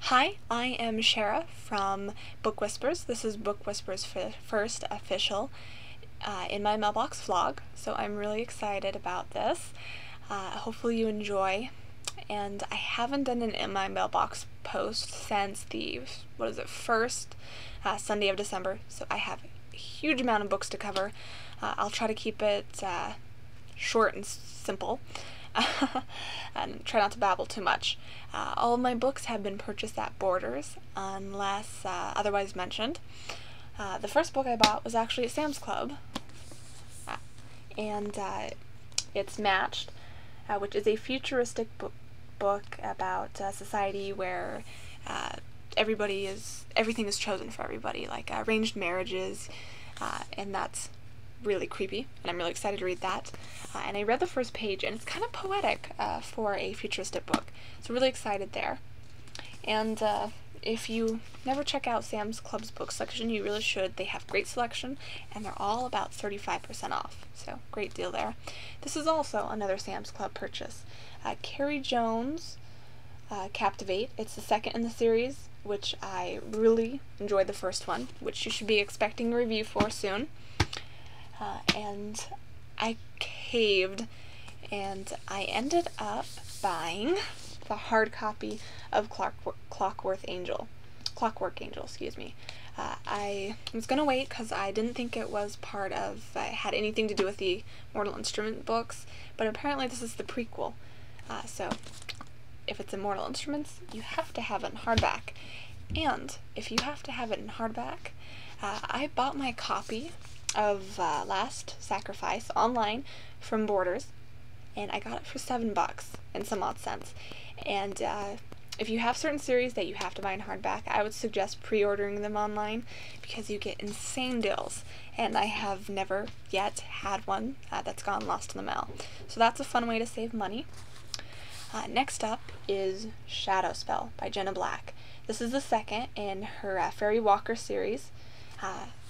Hi, I am Shara from Book Whispers. This is Book Whispers' first official In My Mailbox vlog, so I'm really excited about this. Hopefully you enjoy. And I haven't done an In My Mailbox post since the, first Sunday of December, so I have a huge amount of books to cover. I'll try to keep it short and simple. And try not to babble too much. All of my books have been purchased at Borders, unless otherwise mentioned. The first book I bought was actually at Sam's Club, and it's Matched, which is a futuristic book about a society where everything is chosen for everybody, like arranged marriages, and that's really creepy, and I'm really excited to read that. And I read the first page, and it's kind of poetic for a futuristic book, so really excited there. And if you never check out Sam's Club's book section, you really should. They have great selection, and they're all about 35% off, so great deal there. This is also another Sam's Club purchase. Carrie Jones, Captivate. It's the second in the series, which I really enjoyed the first one, which you should be expecting a review for soon. And I caved, and I ended up buying the hard copy of Clockwork Angel, excuse me. I was gonna wait because I didn't think it was had anything to do with the Mortal Instrument books, but apparently this is the prequel. So if it's Immortal Instruments, you have to have it in hardback. And if you have to have it in hardback, I bought my copy of Last Sacrifice online from Borders, and I got it for $7 and some odd cents. And if you have certain series that you have to buy in hardback, I would suggest pre-ordering them online because you get insane deals, and I have never yet had one that's gone lost in the mail. So that's a fun way to save money. Next up is Shadowspell by Jenna Black. This is the second in her Fairy Walker series,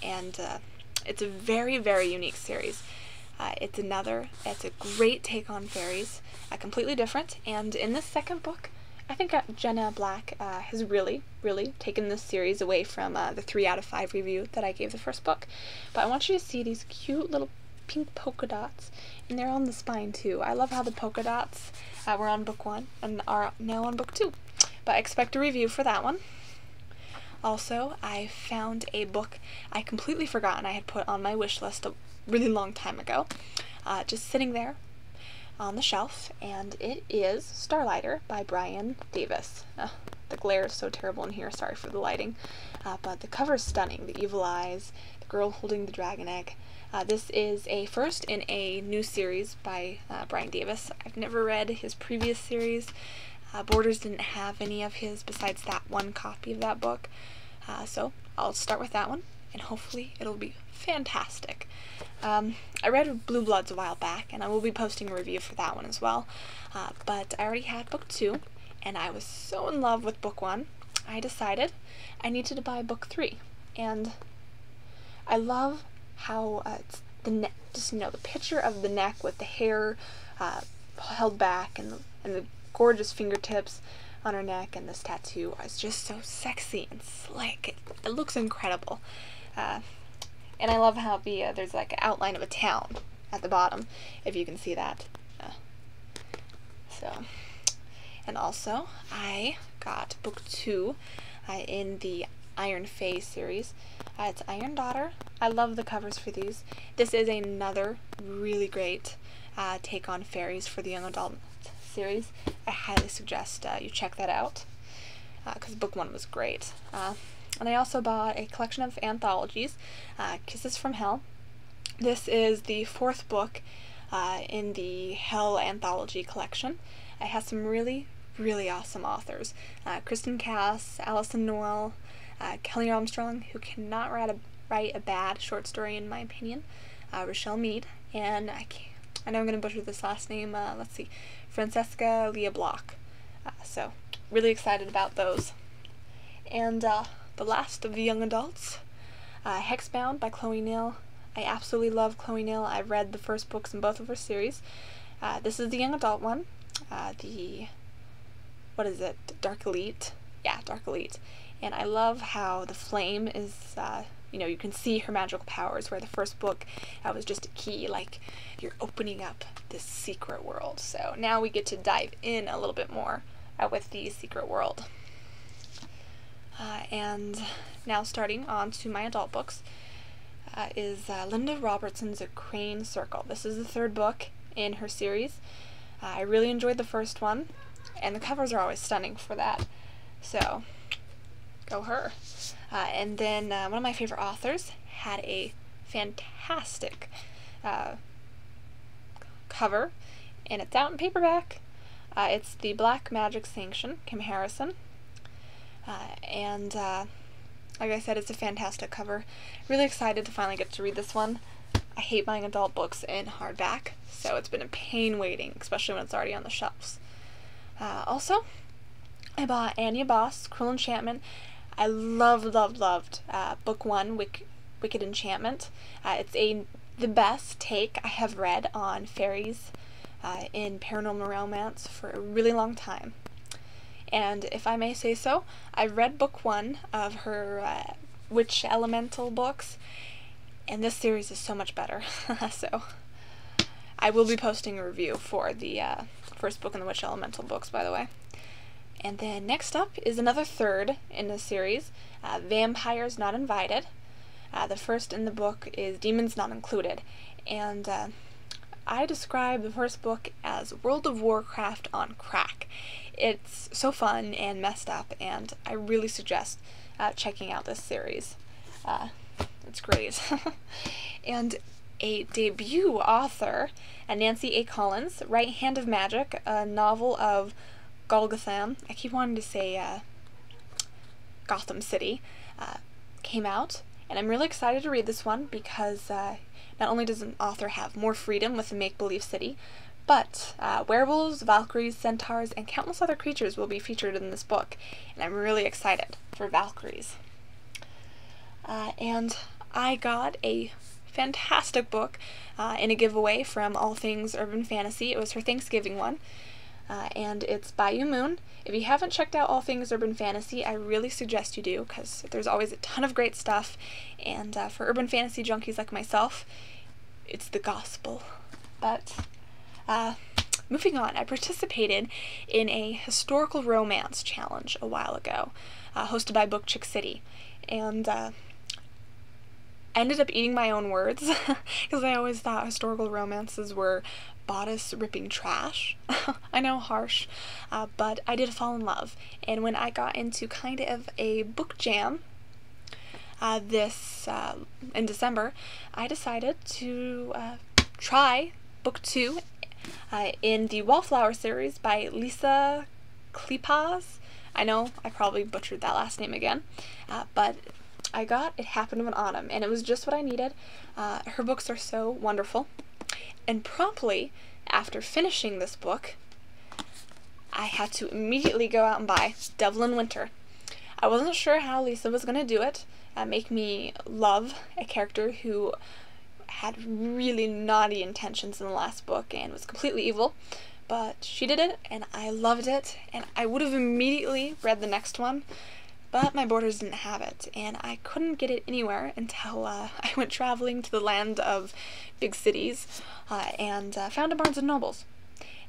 and it's a very, very unique series. It's a great take on fairies, completely different, and in this second book, I think Jenna Black has really, really taken this series away from the 3 out of 5 review that I gave the first book. But I want you to see these cute little pink polka dots, and they're on the spine too. I love how the polka dots were on book 1 and are now on book 2, but I expect a review for that one. Also, I found a book I completely forgotten I had put on my wish list a really long time ago, just sitting there on the shelf, and it is Starlighter by Brian Davis. The glare is so terrible in here, sorry for the lighting, but the cover is stunning. The evil eyes, the girl holding the dragon egg. This is a first in a new series by Brian Davis. I've never read his previous series. Borders didn't have any of his besides that one copy of that book, so I'll start with that one, and hopefully it'll be fantastic. I read Blue Bloods a while back, and I will be posting a review for that one as well, but I already had book 2, and I was so in love with book 1, I decided I needed to buy book 3, and I love how it's the picture of the neck with the hair held back, and the gorgeous fingertips on her neck, and this tattoo is just so sexy and slick. It looks incredible. And I love how there's like an outline of a town at the bottom, if you can see that. And also I got book 2 in the Iron Fae series. It's Iron Daughter. I love the covers for these. This is another really great take on fairies for the young adult series. I highly suggest you check that out because book 1 was great. And I also bought a collection of anthologies, Kisses from Hell. This is the 4th book in the Hell anthology collection. It has some really, really awesome authors. Kristen Cass, Alison Noel, Kelly Armstrong, who cannot write a bad short story in my opinion, Rochelle Mead, and I know I'm going to butcher this last name, Francesca Leah Block. So, really excited about those. And the last of the young adults, Hexbound by Chloe Neal. I absolutely love Chloe Neal. I've read the first books in both of her series. This is the young adult one. Dark Elite, Yeah, Dark Elite. And I love how the flame is, you can see her magical powers, where the first book was just a key, like you're opening up this secret world. So now we get to dive in a little bit more with the secret world. And now starting on to my adult books is Linda Robertson's A Crane Circle. This is the third book in her series. I really enjoyed the first one, and the covers are always stunning for that. So, go her. And then one of my favorite authors had a fantastic cover, and it's out in paperback. It's the Black Magic Sanction, Kim Harrison. And like I said, it's a fantastic cover. Really excited to finally get to read this one. I hate buying adult books in hardback, so it's been a pain waiting, especially when it's already on the shelves. Also, I bought Anya Boss, Cruel Enchantment. I loved book one, Wicked Enchantment. It's the best take I have read on fairies in paranormal romance for a really long time. And if I may say so, I've read book one of her Witch Elemental books, and this series is so much better. So I will be posting a review for the first book in the Witch Elemental books, by the way. And then next up is another third in the series, Vampires Not Invited. The first in the book is Demons Not Included. And I describe the first book as World of Warcraft on crack. It's so fun and messed up, and I really suggest checking out this series. It's great. And a debut author, Nancy A. Collins, Right Hand of Magic, a novel of Golgotha, I keep wanting to say Gotham City, came out, and I'm really excited to read this one because not only does an author have more freedom with the make-believe city, but werewolves, valkyries, centaurs, and countless other creatures will be featured in this book, and I'm really excited for valkyries. And I got a fantastic book in a giveaway from All Things Urban Fantasy. It was her Thanksgiving one. And it's Bayou Moon. If you haven't checked out All Things Urban Fantasy, I really suggest you do, because there's always a ton of great stuff, and for urban fantasy junkies like myself, it's the gospel. But, moving on, I participated in a historical romance challenge a while ago, hosted by Book Chick City, and I ended up eating my own words, because I always thought historical romances were bodice-ripping trash. I know, harsh, but I did fall in love. And when I got into kind of a book jam in December, I decided to try book 2 in the Wallflower series by Lisa Kleypas. I know I probably butchered that last name again, but I got It Happened One Autumn, and it was just what I needed. Her books are so wonderful. And promptly, after finishing this book, I had to immediately go out and buy Devil in Winter. I wasn't sure how Lisa was going to do it, make me love a character who had really naughty intentions in the last book and was completely evil, but she did it, and I loved it, and I would have immediately read the next one, but my Borders didn't have it, and I couldn't get it anywhere until I went traveling to the land of big cities and found a Barnes & Nobles.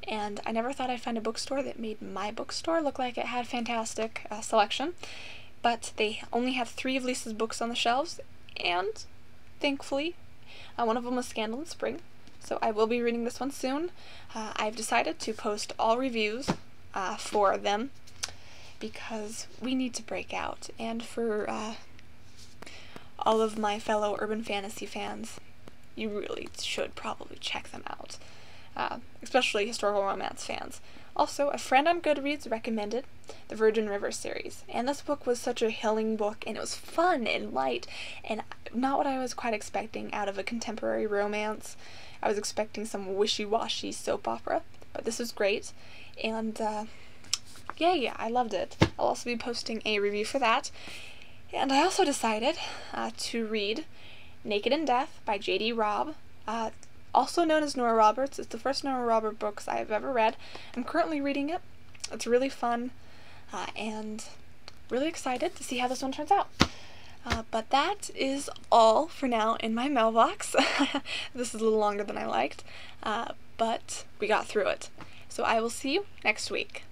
And I never thought I'd find a bookstore that made my bookstore look like it had fantastic selection, but they only have 3 of Lisa's books on the shelves, and thankfully one of them was Scandal in Spring, so I will be reading this one soon. I've decided to post all reviews for them, because we need to break out, and for all of my fellow urban fantasy fans, you really should probably check them out, especially historical romance fans. Also, a friend on Goodreads recommended the Virgin River series, and this book was such a healing book, and it was fun and light, and not what I was quite expecting out of a contemporary romance. I was expecting some wishy-washy soap opera, but this was great, and yeah, I loved it. I'll also be posting a review for that. And I also decided to read Naked in Death by J.D. Robb, also known as Nora Roberts. It's the first Nora Roberts books I've ever read. I'm currently reading it. It's really fun, and really excited to see how this one turns out. But that is all for now in my mailbox. This is a little longer than I liked, but we got through it. So I will see you next week.